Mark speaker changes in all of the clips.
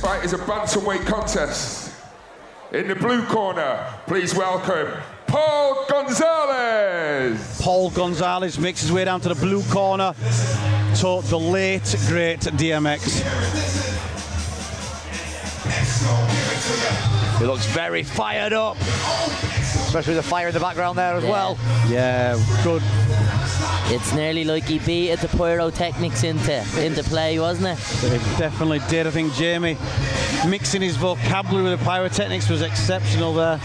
Speaker 1: fight is a bantamweight contest. In the blue corner, please welcome Paul Gonzalez.
Speaker 2: Paul Gonzalez makes his way down to the blue corner. Taught the late, great DMX.
Speaker 3: He looks very fired up, especially with the fire in the background there as well.
Speaker 2: Yeah, good.
Speaker 4: It's nearly like he beat the pyrotechnics into play, wasn't it?
Speaker 2: It definitely did. I think Jamie mixing his vocabulary with the pyrotechnics was exceptional there.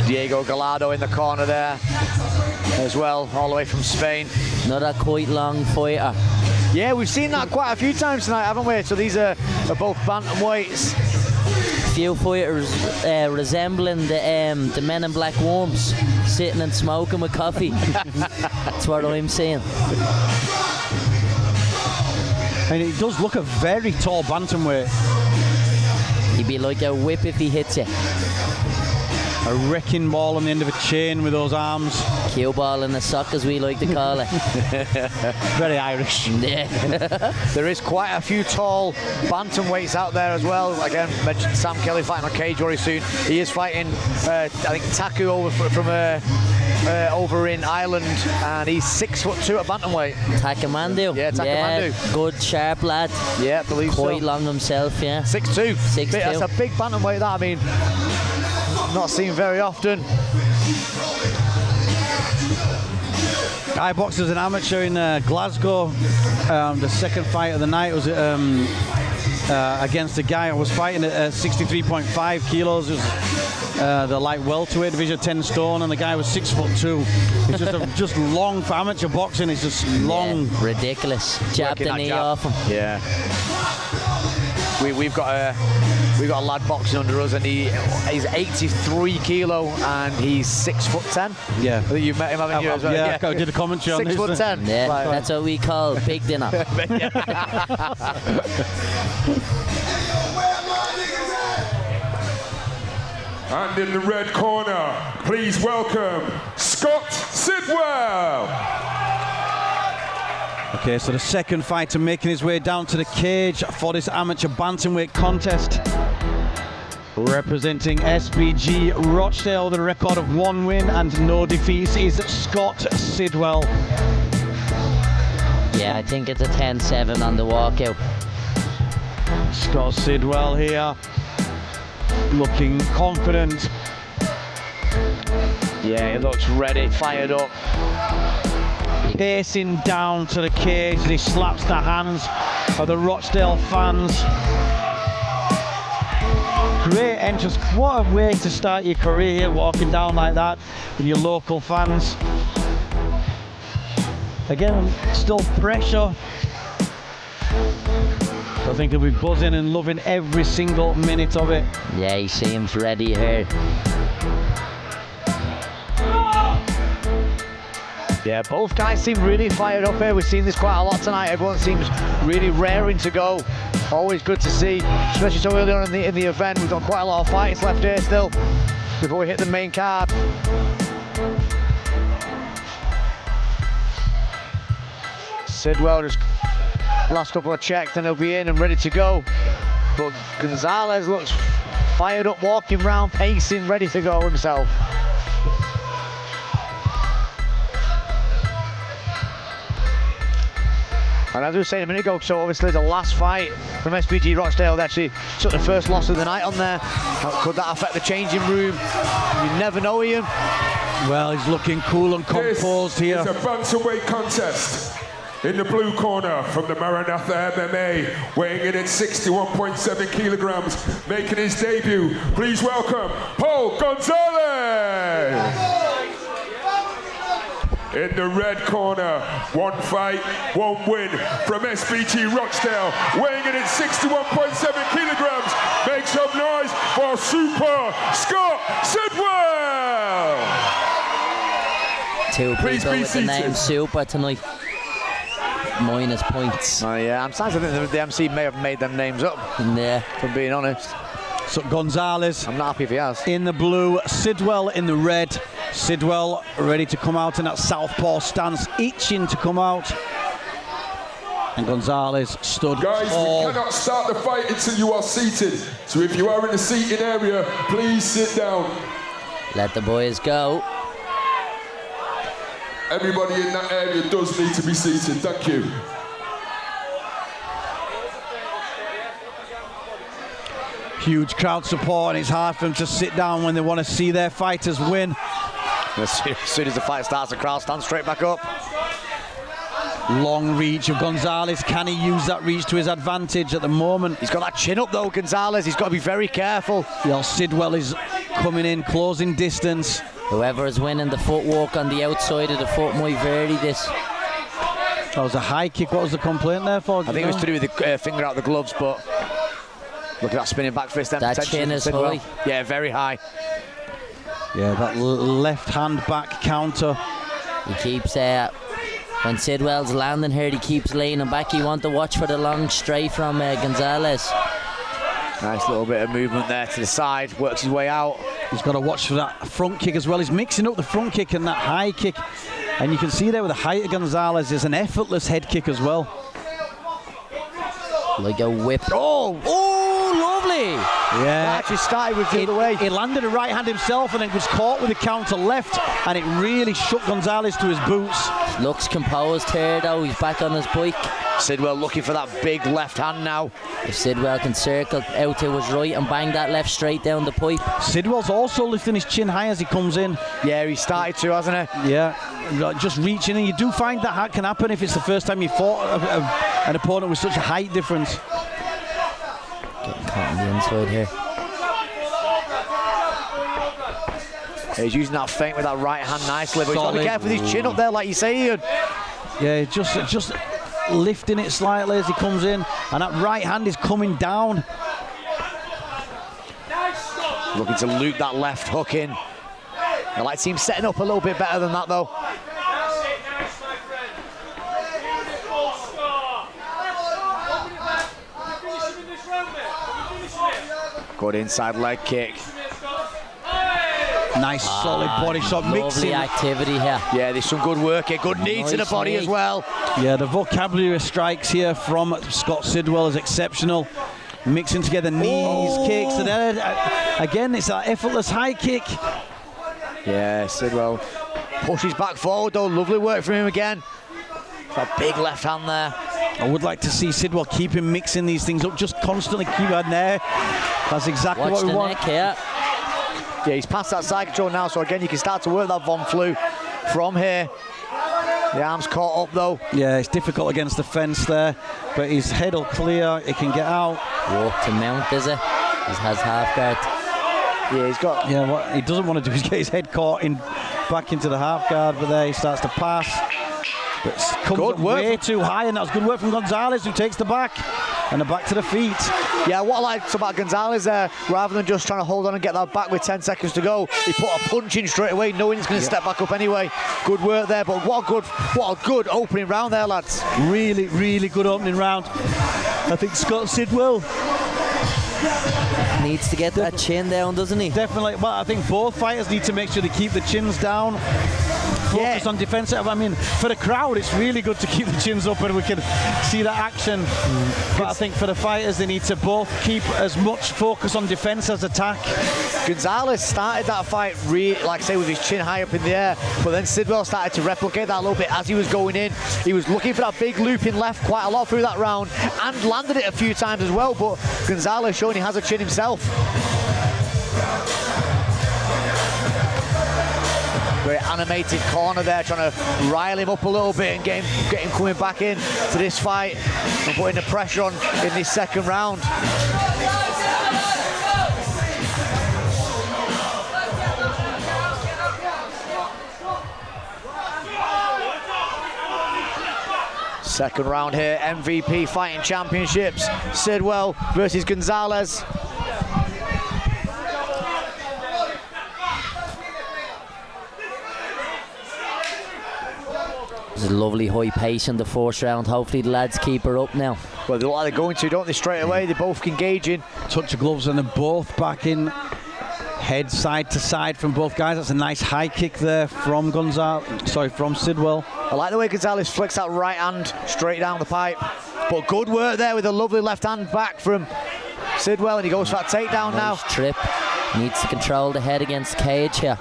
Speaker 3: Diego Gallardo in the corner there as well, all the way from Spain.
Speaker 4: Another quite long fighter.
Speaker 3: Yeah, we've seen that quite a few times tonight, haven't we? So these are both bantamweights.
Speaker 4: Few fighters resembling the Men in Black worms, sitting and smoking with coffee. That's what I'm saying.
Speaker 2: And he does look a very tall bantamweight.
Speaker 4: He'd be like a whip if he hits you.
Speaker 2: A wrecking ball on the end of a chain with those arms.
Speaker 4: Cue ball in the sock, as we like to call it.
Speaker 2: Very Irish.
Speaker 4: Yeah.
Speaker 3: There is quite a few tall bantamweights out there as well. Again, mentioned Sam Kelly fighting on Cage very soon. He is fighting, I think, Taku over in Ireland, and he's 6'2" at bantamweight.
Speaker 4: Takamandu.
Speaker 3: Yeah, Takamandu.
Speaker 4: Yeah, good, sharp lad.
Speaker 3: Yeah, I believe
Speaker 4: Quite
Speaker 3: so.
Speaker 4: long himself, yeah.
Speaker 3: 6'2".
Speaker 4: 6'2".
Speaker 3: That's a big bantamweight, that. I mean, not seen very often.
Speaker 2: I boxed as an amateur in Glasgow. The second fight of the night was against a guy I was fighting at 63.5 kilos. It was the light welterweight division, 10 stone, and the guy was 6'2". It's just long for amateur boxing. It's just long.
Speaker 4: Yeah, ridiculous. Jab the knee off him.
Speaker 3: Yeah. We've got a lad boxing under us, and he's 83 kilo and he's 6'10".
Speaker 2: Yeah.
Speaker 3: I think you've met him, haven't you? As well?
Speaker 2: Yeah, I did a commentary on this.
Speaker 3: 6'10".
Speaker 4: Yeah,
Speaker 3: Right.
Speaker 4: that's what we call big dinner.
Speaker 1: And in the red corner, please welcome Scott Sidwell.
Speaker 2: Okay, so the second fighter making his way down to the cage for this amateur bantamweight contest. Representing SBG Rochdale, the record of 1 win and no defeats, is Scott Sidwell.
Speaker 4: Yeah, I think it's a 10-7 on the walkout.
Speaker 2: Scott Sidwell here, looking confident.
Speaker 3: Yeah, he looks ready, fired up.
Speaker 2: Pacing down to the cage as he slaps the hands of the Rochdale fans. Great entrance. What a way to start your career, walking down like that with your local fans. Again, still pressure. I think he'll be buzzing and loving every single minute of it.
Speaker 4: Yeah, he seems ready here.
Speaker 3: Yeah, both guys seem really fired up here. We've seen this quite a lot tonight. Everyone seems really raring to go. Always good to see, especially so early on in the event. We've got quite a lot of fights left here still before we hit the main card. Sidwell just last couple of checks and he'll be in and ready to go. But Gonzalez looks fired up, walking around, pacing, ready to go himself. And as I was saying a minute ago, so obviously the last fight from SBG Rochdale, they actually took the first loss of the night on there. Could that affect the changing room? You never know, Ian.
Speaker 2: Well, he's looking cool and composed here.
Speaker 1: It's a bantamweight contest. In the blue corner from the Maranatha MMA, weighing in at 61.7 kilograms, making his debut. Please welcome Paul Gonzalez. In the red corner, 1 fight, 1 win from SBG Rochdale, weighing in at 61.7 kilograms, make some noise for Super Scott Sidwell.
Speaker 4: Two
Speaker 1: Please
Speaker 4: people
Speaker 1: be
Speaker 4: with the
Speaker 1: seated.
Speaker 4: name Super tonight. Minus points.
Speaker 3: Oh yeah, I'm starting to think the MC may have made them names up,
Speaker 4: Yeah.
Speaker 3: if I'm being honest.
Speaker 2: So Gonzalez
Speaker 3: I'm not happy if he has.
Speaker 2: in the blue, Sidwell in the red. Sidwell ready to come out in that southpaw stance, itching to come out. And Gonzalez stood
Speaker 1: Guys,
Speaker 2: tall.
Speaker 1: we cannot start the fight until you are seated. So if you are in the seating area, please sit down.
Speaker 4: Let the boys go.
Speaker 1: Everybody in that area does need to be seated. Thank you.
Speaker 2: Huge crowd support, and it's hard for them to sit down when they want to see their fighters win.
Speaker 3: As soon as the fight starts, the crowd stands straight back up.
Speaker 2: Long reach of Gonzalez. Can he use that reach to his advantage at the moment?
Speaker 3: He's got that chin up though, Gonzalez. He's got to be very careful.
Speaker 2: Sidwell is coming in, closing distance.
Speaker 4: Whoever is winning the footwork on the outside of the foot might vary this.
Speaker 2: That was a high kick. What was the complaint there for?
Speaker 3: I think it was to do with the finger out the gloves, but look at that spinning back fist.
Speaker 4: That chin is high.
Speaker 3: Yeah, very high.
Speaker 2: Yeah, that left hand back counter.
Speaker 4: He keeps, when Sidwell's landing here, he keeps leaning back. You want to watch for the long straight from Gonzalez.
Speaker 3: Nice little bit of movement there to the side, works his way out.
Speaker 2: He's got to watch for that front kick as well. He's mixing up the front kick and that high kick. And you can see there with the height of Gonzalez, there's an effortless head kick as well.
Speaker 4: Like a whip. Oh, lovely.
Speaker 2: Yeah.
Speaker 3: Actually started with the other way.
Speaker 2: He landed a right hand himself and then was caught with a counter left, and it really shook Gonzalez to his boots.
Speaker 4: Looks composed here though. He's back on his bike.
Speaker 3: Sidwell looking for that big left hand now.
Speaker 4: If Sidwell can circle out to his right and bang that left straight down the pipe.
Speaker 2: Sidwell's also lifting his chin high as he comes in.
Speaker 3: Yeah, he started to, hasn't he?
Speaker 2: Yeah, just reaching, and you do find that can happen if it's the first time you fought an opponent with such a height difference.
Speaker 4: Getting caught on the inside here.
Speaker 3: He's using that feint with that right hand nicely, but he's got to be careful with his chin up there, like you say, Ian.
Speaker 2: Yeah, just lifting it slightly as he comes in, and that right hand is coming down.
Speaker 3: Looking to loop that left hook in. I like to see him setting up a little bit better than that, though. Good inside leg kick.
Speaker 2: Nice solid body shot, mixing.
Speaker 4: Lovely activity here.
Speaker 3: Yeah, there's some good work here. Good knee to the body as well.
Speaker 2: Yeah, the vocabulary of strikes here from Scott Sidwell is exceptional. Mixing together knees, kicks, and then again it's that effortless high kick.
Speaker 3: Yeah, Sidwell pushes back forward though. Lovely work from him again. That big left hand there.
Speaker 2: I would like to see Sidwell keep him mixing these things up, just constantly keep it there. That's exactly
Speaker 4: Watch
Speaker 2: what we
Speaker 4: the
Speaker 2: want.
Speaker 4: neck here.
Speaker 3: Yeah, he's past that side control now, so again you can start to work that Von Flew from here. The arm's caught up though.
Speaker 2: Yeah, it's difficult against the fence there, but his head will clear, he can get out.
Speaker 4: Walk to mount, is it? He has half guard.
Speaker 3: Yeah, he's got...
Speaker 2: Yeah, what he doesn't want to do is get his head caught in back into the half guard, but there he starts to pass. But comes
Speaker 3: Good
Speaker 2: up
Speaker 3: work
Speaker 2: way too high, and that's good work from Gonzalez, who takes the back. And the back to the feet.
Speaker 3: Yeah, what I liked about Gonzalez there, rather than just trying to hold on and get that back with 10 seconds to go, he put a punch in straight away, knowing he's going to step back up anyway. Good work there, but what a good opening round there, lads.
Speaker 2: Really, really good opening round. I think Scott Sidwell
Speaker 4: Needs to get that chin down, doesn't he?
Speaker 2: definitely. Well, I think both fighters need to make sure they keep the chins down. Focus on defense. I mean, for the crowd, it's really good to keep the chins up and we can see that action. But I think for the fighters, they need to both keep as much focus on defense as attack.
Speaker 3: Gonzalez started that fight, like I say, with his chin high up in the air, but then Sidwell started to replicate that a little bit as he was going in. He was looking for that big looping left quite a lot through that round and landed it a few times as well, but Gonzalez showing he has a chin himself. Very animated corner there, trying to rile him up a little bit and get him coming back in to this fight and putting the pressure on in this second round. Second round here, MVP Fighting Championships, Sidwell versus Gonzalez.
Speaker 4: There's a lovely high pace in the first round. Hopefully the lads keep her up now.
Speaker 3: Well, they look like they're going to, don't they, straight away? They're both engaging.
Speaker 2: Touch of gloves and they're both back in Head side to side from both guys. That's a nice high kick there from from Sidwell.
Speaker 3: I like the way Gonzalez flicks that right hand straight down the pipe. But good work there with a lovely left hand back from Sidwell, and he goes for that takedown now.
Speaker 4: Trip. Needs to control the head against cage here.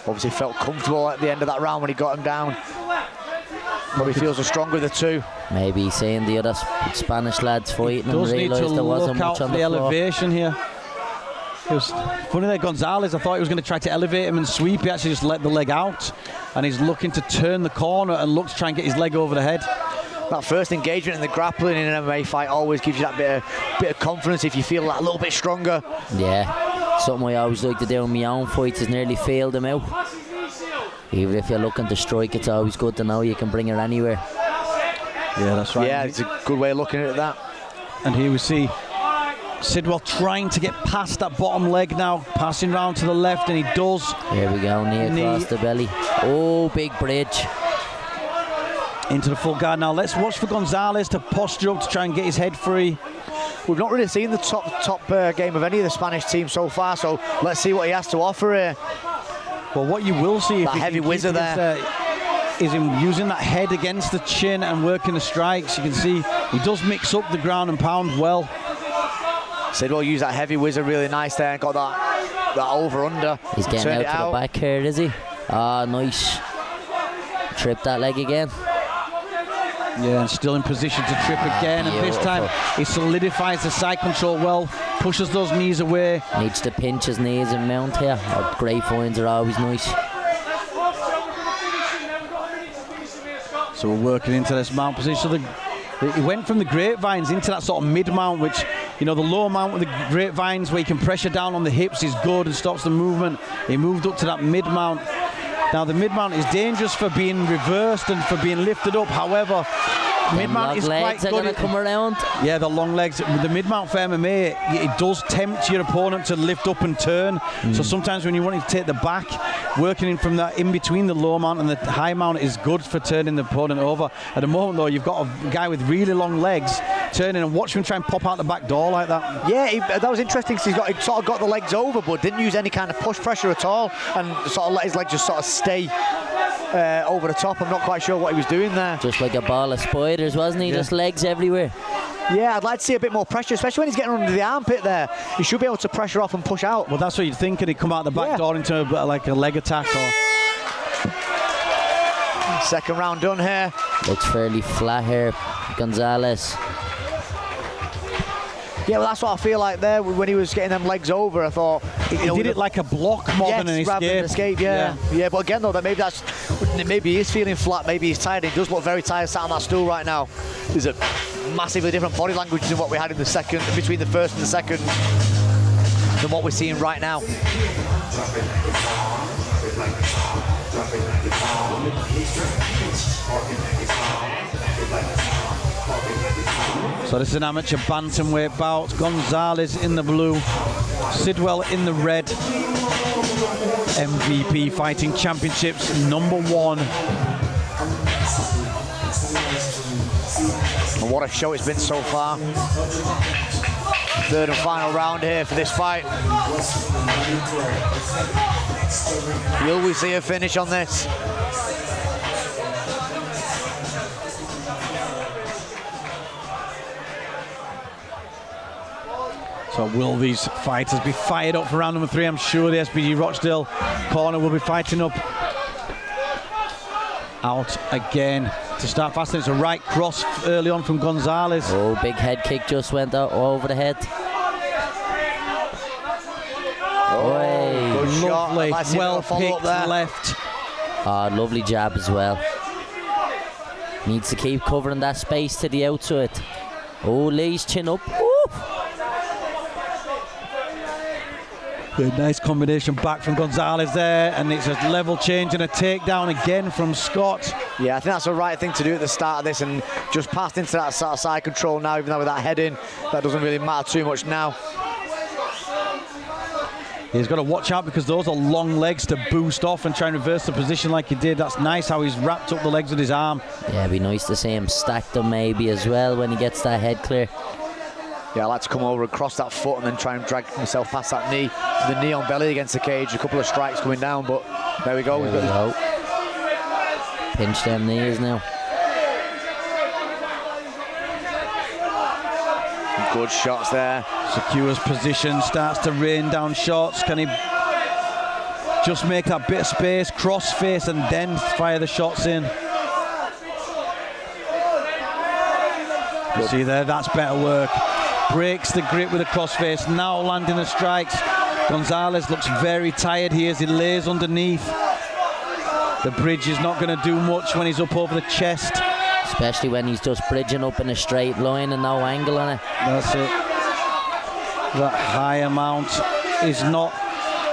Speaker 3: Obviously felt comfortable at the end of that round when he got him down. Probably feels the stronger of the two.
Speaker 4: Maybe seeing the other Spanish lads fighting and realised there wasn't much on the floor.
Speaker 2: Elevation here. It was funny there, Gonzalez. I thought he was going to try to elevate him and sweep. He actually just let the leg out, and he's looking to turn the corner and look to try and get his leg over the head.
Speaker 3: That first engagement in the grappling in an MMA fight always gives you that bit of confidence if you feel that a little bit stronger.
Speaker 4: Yeah, something I always like to do in my own fights is nearly feel them out. Even if you're looking to strike, it's always good to know you can bring it anywhere.
Speaker 2: Yeah, that's right.
Speaker 3: Yeah, it's a good way of looking at that.
Speaker 2: And here we see Sidwell trying to get past that bottom leg now, passing round to the left, and he does.
Speaker 4: Here we go, knee across the belly. Oh, big bridge.
Speaker 2: Into the full guard now. Let's watch for Gonzalez to posture up to try and get his head free.
Speaker 3: We've not really seen the top game of any of the Spanish teams so far, so let's see what he has to offer here.
Speaker 2: Well, what you will see if
Speaker 3: that heavy whizzer there
Speaker 2: is him using that head against the chin and working the strikes. You can see he does mix up the ground and pound well.
Speaker 3: Sidwell used that heavy whizzer really nice there and got that over-under.
Speaker 4: He's getting out to the back here, is he? Ah, nice. Trip that leg again.
Speaker 2: Yeah, and still in position to trip again. Beautiful. And this time he solidifies the side control well, pushes those knees away.
Speaker 4: Needs to pinch his knees and mount here. Great finds are always nice.
Speaker 2: So we're working into this mount position. So he went from the grapevines into that sort of mid-mount, which, you know, the lower mount with the grapevines where you can pressure down on the hips is good and stops the movement. He moved up to that mid-mount. Now the mid-mount is dangerous for being reversed and for being lifted up. However, mid-mount is quite good.
Speaker 4: Going to come around.
Speaker 2: Yeah, the long legs. With the mid-mount for MMA, it does tempt your opponent to lift up and turn. So sometimes when you want to take the back, working in from that in between the low mount and the high mount is good for turning the opponent over. At the moment, though, you've got a guy with really long legs turning, and watch him try and pop out the back door like that.
Speaker 3: Yeah, that was interesting because he sort of got the legs over, but didn't use any kind of push pressure at all, and sort of let his legs just sort of stay over the top. I'm not quite sure what he was doing there.
Speaker 4: Just like a ball of spiders, wasn't he? Yeah. Just legs everywhere.
Speaker 3: Yeah, I'd like to see a bit more pressure, especially when he's getting under the armpit there. He should be able to pressure off and push out.
Speaker 2: Well, that's what you'd think. He'd come out the back door into like a leg attack.
Speaker 3: Second round done here.
Speaker 4: Looks fairly flat here, Gonzalez.
Speaker 3: Yeah, well, that's what I feel like there when he was getting them legs over. I thought
Speaker 2: he did it like a block more than an escape.
Speaker 3: Rather than an escape. Yeah. But again, though, that maybe he is feeling flat. Maybe he's tired. He does look very tired, sat on that stool right now. There's a massively different body language than what we had in the second, between the first and the second, than what we're seeing right now.
Speaker 2: So this is an amateur bantamweight bout. Gonzalez in the blue, Sidwell in the red. MVP Fighting Championships #1.
Speaker 3: And what a show it's been so far. Third and final round here for this fight. Will we see a finish on this?
Speaker 2: So will these fighters be fired up for round number 3? I'm sure the SBG Rochdale corner will be fighting up. Out again to start fast. It's a right cross early on from Gonzalez.
Speaker 4: Oh, big head kick just went out over the head.
Speaker 3: Good
Speaker 2: lovely,
Speaker 3: shot.
Speaker 2: well picked left.
Speaker 4: Lovely jab as well. Needs to keep covering that space to the outside. Oh, Lee's chin up.
Speaker 2: A nice combination back from Gonzalez there, and it's a level change and a takedown again from Scott.
Speaker 3: Yeah, I think that's the right thing to do at the start of this, and just passed into that sort of side control now, even though with that head in, that doesn't really matter too much now.
Speaker 2: He's got to watch out because those are long legs to boost off and try and reverse the position like he did. That's nice how he's wrapped up the legs with his arm.
Speaker 4: Yeah, it'd be nice to see him stack them maybe as well when he gets that head clear.
Speaker 3: Yeah, I like to come over and cross that foot and then try and drag myself past that knee. The knee on belly against the cage, a couple of strikes coming down, but there we go.
Speaker 4: There we go. Pinch them knees now.
Speaker 3: Good shots there.
Speaker 2: Secures position, starts to rain down shots. Can he just make that bit of space, cross face, and then fire the shots in? You see there, that's better work. Breaks the grip with a cross face, now landing the strikes. Gonzalez looks very tired here as he lays underneath. The bridge is not going to do much when he's up over the chest.
Speaker 4: Especially when he's just bridging up in a straight line and no angle on it.
Speaker 2: That's it. That higher mount is not,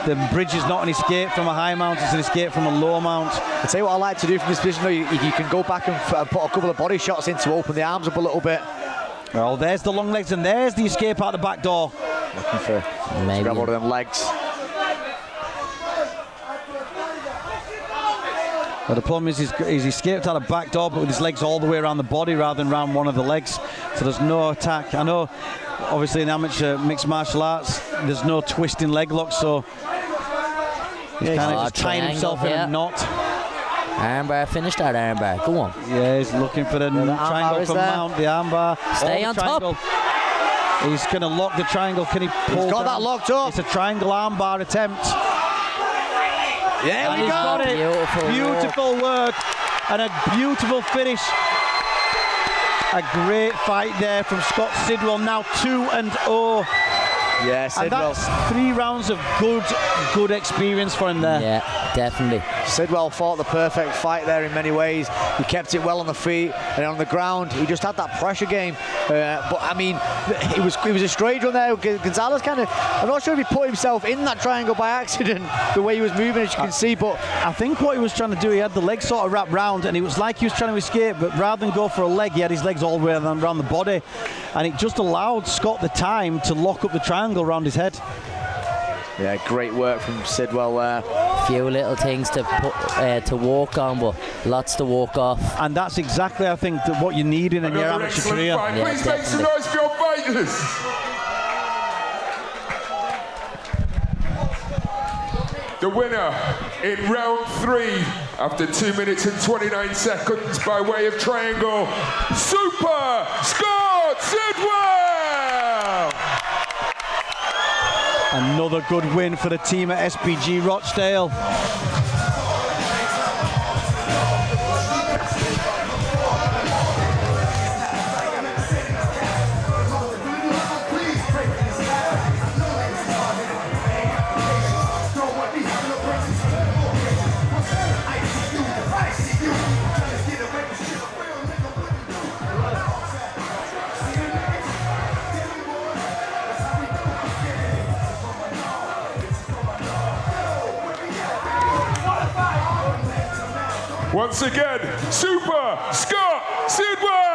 Speaker 2: the bridge is not an escape from a high mount, it's an escape from a low mount.
Speaker 3: I'll tell you what I like to do from this position, though, you can go back and put a couple of body shots in to open the arms up a little bit.
Speaker 2: Well, there's the long legs and there's the escape out the back door.
Speaker 3: Looking for maybe grab one of them legs.
Speaker 2: But the problem is he's escaped out the back door, but with his legs all the way around the body rather than around one of the legs. So there's no attack. I know, obviously in amateur mixed martial arts, there's no twisting leg lock, so he's kind of just tying himself in a knot.
Speaker 4: Armbar, finish that armbar. Go on.
Speaker 2: Yeah, he's looking for the triangle from mount, the armbar.
Speaker 4: Stay on top.
Speaker 2: He's going to lock the triangle. Can he pull?
Speaker 3: He's got that locked up.
Speaker 2: It's a triangle armbar attempt.
Speaker 3: Yeah,
Speaker 2: and he's got it. Beautiful work and a beautiful finish. A great fight there from Scott Sidwell. Now 2-0.
Speaker 3: Yeah, Sidwell.
Speaker 2: And that's 3 rounds of good experience for him there.
Speaker 4: Yeah, definitely.
Speaker 3: Sidwell fought the perfect fight there in many ways. He kept it well on the feet and on the ground. He just had that pressure game. But I mean, it was a strange one there. Gonzalez kind of, I'm not sure if he put himself in that triangle by accident, the way he was moving, as you can see. But
Speaker 2: I think what he was trying to do, he had the legs sort of wrapped round, and it was like he was trying to escape. But rather than go for a leg, he had his legs all the way around the body, and it just allowed Scott the time to lock up the triangle around his head.
Speaker 3: Yeah, great work from Sidwell there.
Speaker 4: Few little things to walk on, but lots to walk off.
Speaker 2: And that's exactly, I think, what you need in your amateur career.
Speaker 1: Yeah, please make some noise for your fighters. The winner in round 3 after 2 minutes and 29 seconds by way of triangle, Super Scott Sidwell!
Speaker 2: Another good win for the team at SPG Rochdale.
Speaker 1: Once again, Super Scott Sidwell!